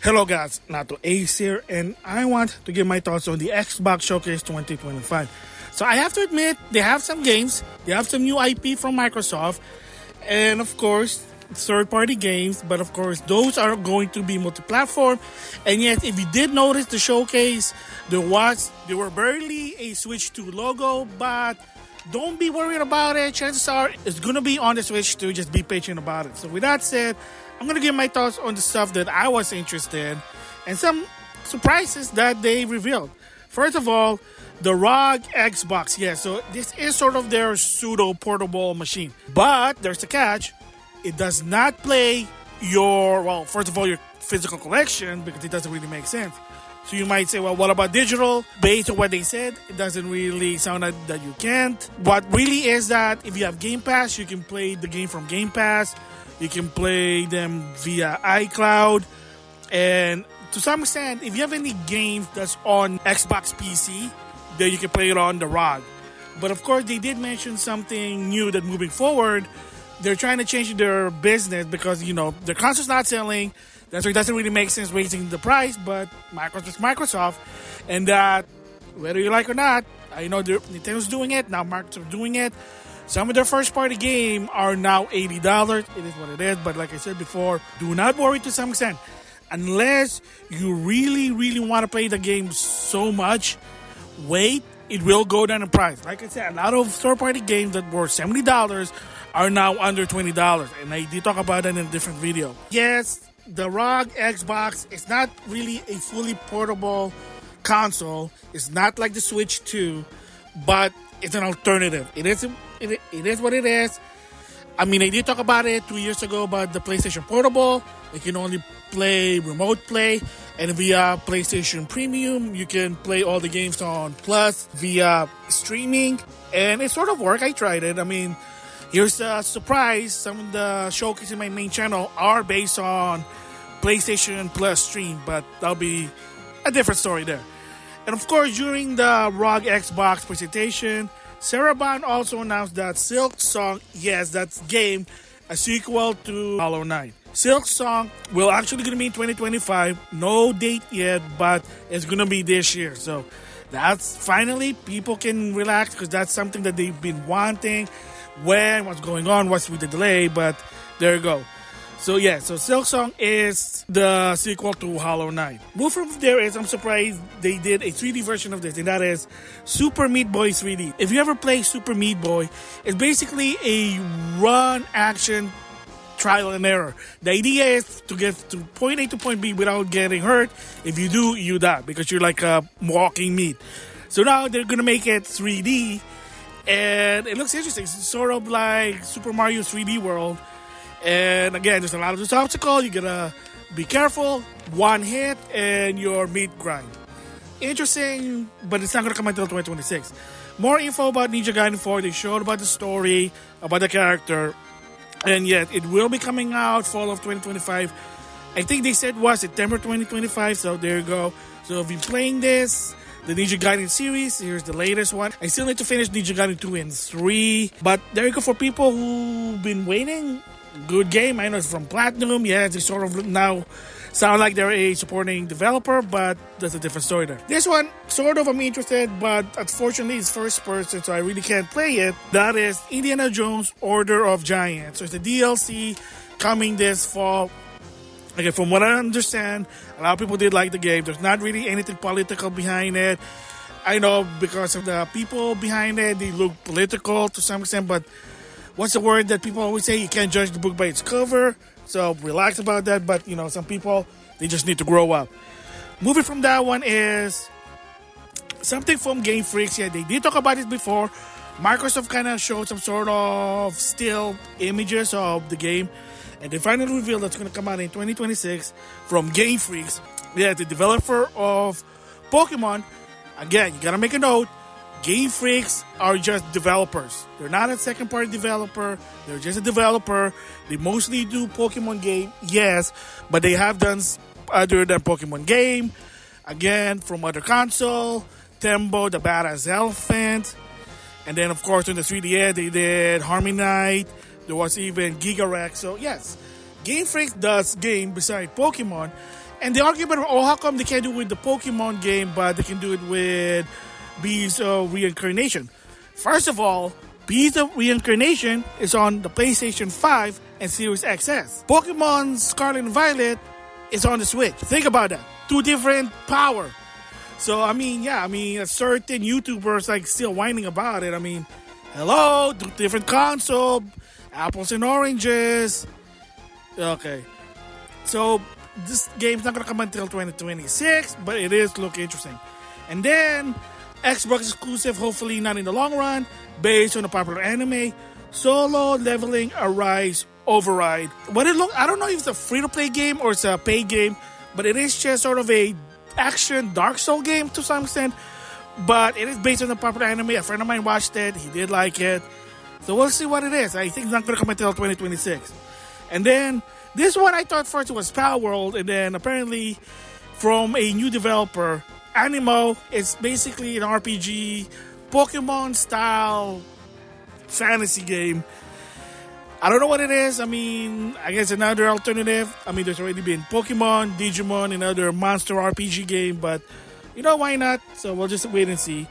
Hello guys, NautoAis here, and I want to give my thoughts on the Xbox Showcase 2025. So I have to admit, they have some games, they have some new IP from Microsoft, and of course, third-party games, but of course, those are going to be multi-platform. And yet, if you did notice the showcase, there were barely a Switch 2 logo, but don't be worried about it. Chances are it's going to be on the Switch 2, just be patient about it. So with that said, I'm going to give my thoughts on the stuff that I was interested in and some surprises that they revealed. First of all, the ROG Xbox. Yeah, so this is sort of their pseudo-portable machine. But there's a catch. It does not play your physical collection because it doesn't really make sense. So you might say, well, what about digital? Based on what they said, it doesn't really sound like that you can't. What really is that if you have Game Pass, you can play the game from Game Pass. You can play them via iCloud. And to some extent, if you have any games that's on Xbox PC, then you can play it on the ROG. But of course, they did mention something new that moving forward, they're trying to change their business because, their console's not selling. That's why it doesn't really make sense raising the price, but Microsoft's Microsoft. And that, whether you like or not, I know Nintendo's doing it, now Microsoft's doing it. Some of their first-party games are now $80. It is what it is, but like I said before, do not worry to some extent. Unless you really, really want to play the game so much, wait, it will go down in price. Like I said, a lot of third-party games that were $70 are now under $20, and I did talk about that in a different video. Yes, the ROG Xbox is not really a fully portable console. It's not like the Switch 2, but it's an alternative. It is what it is. I mean, I did talk about it 2 years ago about the PlayStation Portable. You can only play remote play, and via PlayStation Premium, you can play all the games on Plus via streaming, and it sort of worked. I tried it. I mean, here's a surprise. Some of the showcases in my main channel are based on PlayStation Plus stream, but that'll be a different story there. And of course, during the ROG Xbox presentation, Sarah Bond also announced that Silk Song, yes, that's game, a sequel to Hollow Knight. Silk Song will actually going to be in 2025. No date yet, but it's going to be this year. So that's finally, people can relax because that's something that they've been wanting. What's going on, what's with the delay, but there you go. So yeah, so Silk Song is the sequel to Hollow Knight. Moving from there is, I'm surprised they did a 3D version of this, and that is Super Meat Boy 3D. If you ever play Super Meat Boy, it's basically a run action trial and error. The idea is to get to point A to point B without getting hurt. If you do, you die because you're like a walking meat. So now they're gonna make it 3D, and it looks interesting. It's sort of like Super Mario 3D World. And again, there's a lot of this obstacle. You gotta be careful. One hit and your meat grind. Interesting, but it's not gonna come until 2026. More info about Ninja Gaiden 4. They showed about the story, about the character. And yet, it will be coming out fall of 2025. I think they said was September 2025, so there you go. So if you're playing this, the Ninja Gaiden series, here's the latest one. I still need to finish Ninja Gaiden 2 and 3. But there you go for people who've been waiting. Good game. I know it's from Platinum. Yeah, they sort of now sound like they're a supporting developer, but that's a different story there. This one, sort of I'm interested, but unfortunately it's first person, so I really can't play it. That is Indiana Jones Order of Giants. So it's a DLC coming this fall. Okay, from what I understand, a lot of people did like the game. There's not really anything political behind it. I know because of the people behind it, they look political to some extent, but what's the word that people always say? You can't judge the book by its cover. So relax about that. But, some people, they just need to grow up. Moving from that one is something from Game Freaks. Yeah, they did talk about it before. Microsoft kind of showed some sort of still images of the game. And they finally revealed that's going to come out in 2026 from Game Freaks. Yeah, the developer of Pokemon. Again, you got to make a note. Game Freaks are just developers. They're not a second-party developer. They're just a developer. They mostly do Pokemon game, yes, but they have done other than Pokemon game. Again, from other console, Tembo, the Badass Elephant. And then, of course, in the 3DS, they did Harmony Knight. There was even Giga Rex. So, yes, Game Freak does game beside Pokemon. And the argument of, oh, how come they can't do it with the Pokemon game, but they can do it with Beast of Reincarnation? First of all, Beast of Reincarnation is on the PlayStation 5 and Series XS. Pokemon Scarlet and Violet is on the Switch. Think about that. Two different power. So, a certain YouTubers like still whining about it. Hello, different console, apples and oranges. Okay. So, this game's not going to come until 2026, but it is looking interesting. And then, Xbox exclusive, hopefully not in the long run, based on the popular anime, Solo Leveling Arise Override. I don't know if it's a free-to-play game or it's a paid game, but it is just sort of a action Dark Soul game to some extent. But it is based on the popular anime. A friend of mine watched it. He did like it. So we'll see what it is. I think it's not going to come until 2026. And then, this one I thought first was Pal World, and then apparently from a new developer, Animo. It's basically an RPG, Pokemon-style fantasy game. I don't know what it is. I guess another alternative. There's already been Pokemon, Digimon, and other monster RPG game, but why not? So we'll just wait and see.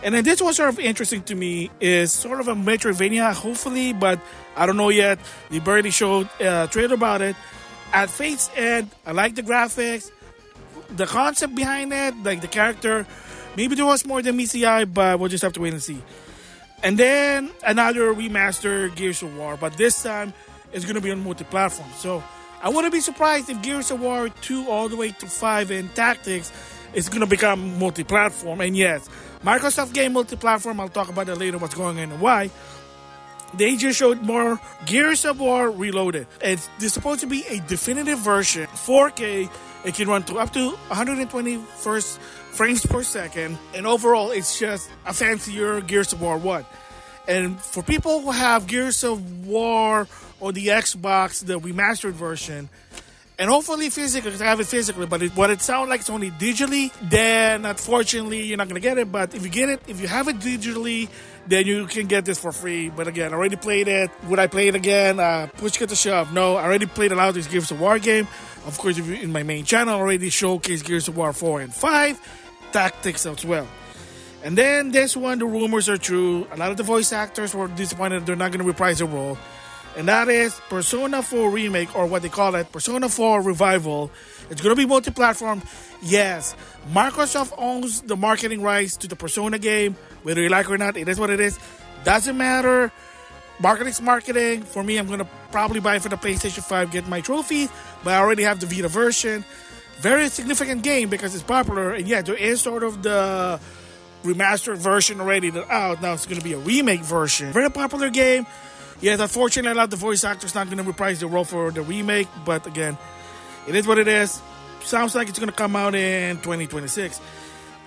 And then this was sort of interesting to me, is sort of a Metroidvania, hopefully, but I don't know yet. They barely showed a trailer about it. At Fate's End, I like the graphics, the concept behind it, like the character. Maybe there was more than meets the eye, but we'll just have to wait and see. And then another remastered Gears of War, but this time it's going to be on multi-platform. So I wouldn't be surprised if Gears of War 2 all the way to 5 and Tactics is going to become multi-platform. And yes, Microsoft game multi-platform, I'll talk about that later, what's going on and why. They just showed more Gears of War Reloaded. It's supposed to be a definitive version, 4K. It can run to up to 120 frames per second. And overall, it's just a fancier Gears of War 1. And for people who have Gears of War or the Xbox, the remastered version, and hopefully physically, because I have it physically, but what it sounds like it's only digitally, then unfortunately you're not going to get it. But if you have it digitally, then you can get this for free. But again, I already played it. Would I play it again? Push get to shove. No, I already played a lot of this Gears of War game. Of course, if you're in my main channel, I already showcased Gears of War 4 and 5, Tactics as well. And then this one, the rumors are true. A lot of the voice actors were disappointed they're not going to reprise the role. And that is Persona 4 Remake, or what they call it, Persona 4 Revival. It's going to be multi-platform. Yes, Microsoft owns the marketing rights to the Persona game. Whether you like it or not, it is what it is. Doesn't matter. Marketing's marketing. For me, I'm going to probably buy it for the PlayStation 5, get my trophy. But I already have the Vita version. Very significant game because it's popular. And yeah, there is sort of the remastered version already out. Now it's going to be a remake version. Very popular game. Yes, unfortunately, a lot of the voice actors not going to reprise the role for the remake. But again, it is what it is. Sounds like it's going to come out in 2026.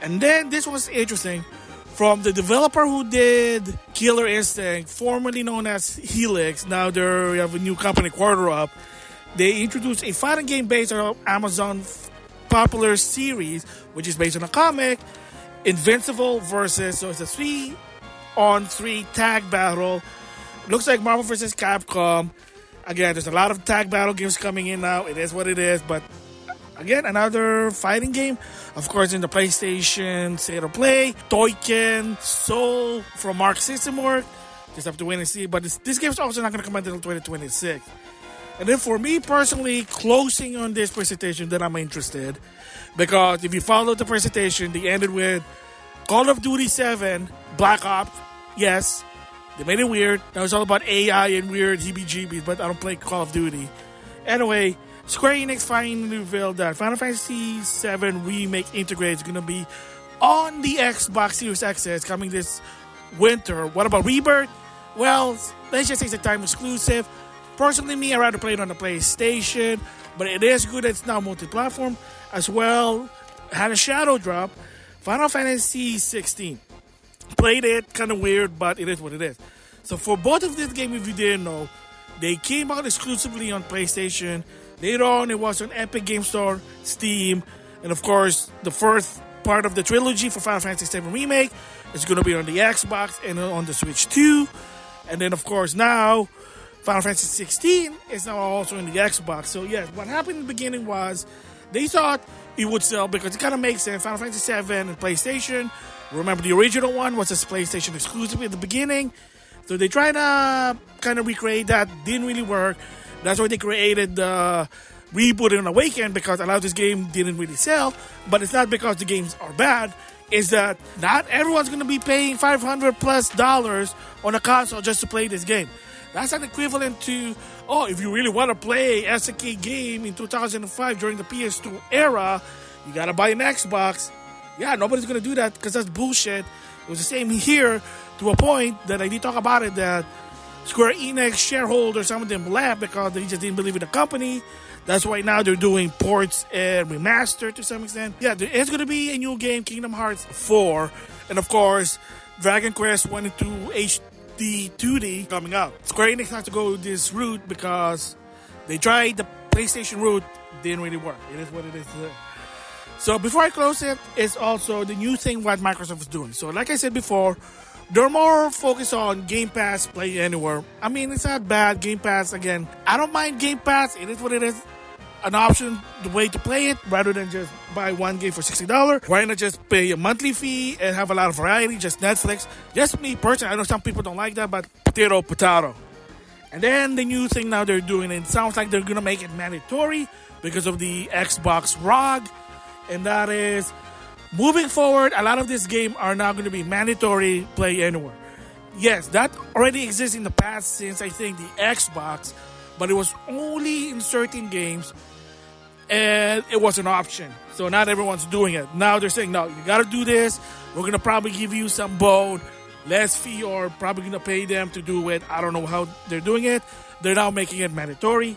And then this was interesting. From the developer who did Killer Instinct, formerly known as Helix, now they have a new company, Quarter Up. They introduced a fighting game based on Amazon's popular series, which is based on a comic, Invincible versus, so it's a 3-on-3 tag battle. Looks like Marvel vs. Capcom. Again, there's a lot of tag battle games coming in now. It is what it is. But again, another fighting game. Of course, in the PlayStation State of Play. Toyken, Soul from Arc System Work. Just have to wait and see. But this game's also not going to come out until 2026. And then for me personally, closing on this presentation that I'm interested. Because if you follow the presentation, they ended with Call of Duty 7, Black Ops. Yes. They made it weird. Now it's all about AI and weird heebie-jeebies, but I don't play Call of Duty. Anyway, Square Enix finally revealed that Final Fantasy VII Remake Integrate is going to be on the Xbox Series X coming this winter. What about Rebirth? Well, let's just say it's a time exclusive. Personally, I'd rather play it on the PlayStation, but it is good that it's now multi-platform. As well, had a shadow drop. Final Fantasy 16. Played it, kind of weird, but it is what it is. So for both of these games, if you didn't know, they came out exclusively on PlayStation. Later on, it was on Epic Game Store, Steam, and of course, the first part of the trilogy for Final Fantasy VII Remake is going to be on the Xbox and on the Switch too. And then, of course, now, Final Fantasy 16 is now also in the Xbox. So yes, what happened in the beginning was They thought it would sell because it kind of makes sense. Final Fantasy VII and PlayStation. Remember, the original one was a PlayStation exclusive at the beginning. So they tried to kind of recreate that. Didn't really work. That's why they created the Reboot and Awaken, because a lot of this game didn't really sell. But it's not because the games are bad. It's that not everyone's going to be paying $500+ on a console just to play this game. That's an equivalent to, if you really want to play SNK game in 2005 during the PS2 era, you got to buy an Xbox. Yeah, nobody's going to do that because that's bullshit. It was the same here to a point that I did talk about it, that Square Enix shareholders, some of them left because they just didn't believe in the company. That's why now they're doing ports and remaster to some extent. Yeah, there is going to be a new game, Kingdom Hearts 4. And of course, Dragon Quest 1 and 2 HD 2D coming out. Square Enix has to go this route because they tried the PlayStation route. Didn't really work. It is what it is today. So before I close it, it's also the new thing what Microsoft is doing. So like I said before, they're more focused on Game Pass, Play Anywhere. I mean, it's not bad. Game Pass, again, I don't mind Game Pass. It is what it is. An option, the way to play it, rather than just buy one game for $60. Why not just pay a monthly fee and have a lot of variety, just Netflix? Just me personally, I know some people don't like that, but potato. And then the new thing now they're doing, it sounds like they're going to make it mandatory because of the Xbox ROG. And that is, moving forward, a lot of these games are now going to be mandatory Play Anywhere. Yes, that already exists in the past since, I think, the Xbox, but it was only in certain games, and it was an option. So not everyone's doing it. Now they're saying, no, you got to do this. We're going to probably give you some bone, less fee, or probably going to pay them to do it. I don't know how they're doing it. They're now making it mandatory.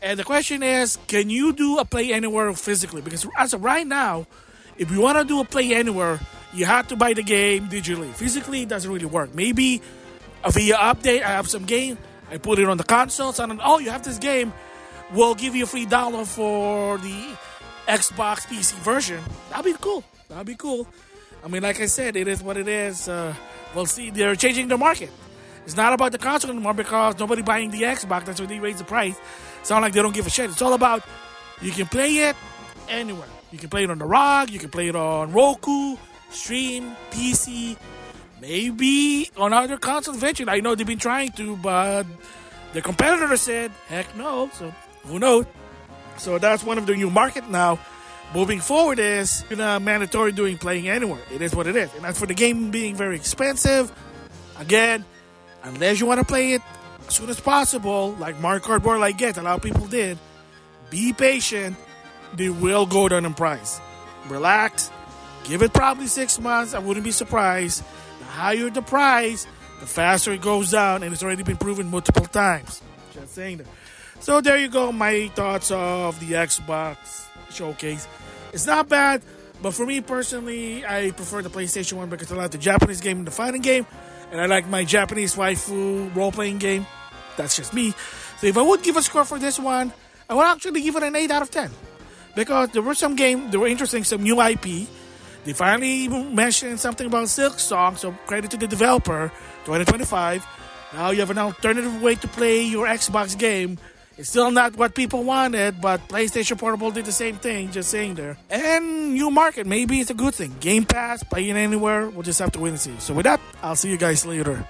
And the question is, can you do a Play Anywhere physically? Because as of right now, if you want to do a Play Anywhere, you have to buy the game digitally. Physically, it doesn't really work. Maybe via update, I have some game, I put it on the console, so you have this game, we'll give you a free download for the Xbox PC version. That'd be cool. I mean, like I said, it is what it is. We'll see. They're changing the market. It's not about the console anymore because nobody buying the Xbox. That's why they raise the price. Sound like they don't give a shit. It's all about, you can play it anywhere. You can play it on the ROG, you can play it on Roku, stream, PC, maybe on other consoles eventually. I know they've been trying to, but the competitor said, heck no. So who knows? So that's one of the new market now. Moving forward is mandatory doing Playing Anywhere. It is what it is. And as for the game being very expensive, again, unless you want to play it as soon as possible, like Mario Kart World I get, a lot of people did, be patient. They will go down in price. Relax. Give it probably 6 months. I wouldn't be surprised. The higher the price, the faster it goes down, and it's already been proven multiple times. Just saying that. So there you go, my thoughts of the Xbox showcase. It's not bad, but for me personally, I prefer the PlayStation one because I like the Japanese game and the fighting game, and I like my Japanese waifu role-playing game. That's just me. So if I would give a score for this one, I would actually give it an 8 out of 10. Because there were some games, they were interesting, some new IP. They finally mentioned something about Silk Song, so credit to the developer, 2025. Now you have an alternative way to play your Xbox game. It's still not what people wanted, but PlayStation Portable did the same thing, just saying there. And new market, maybe it's a good thing. Game Pass, playing anywhere, we'll just have to wait and see. So with that, I'll see you guys later.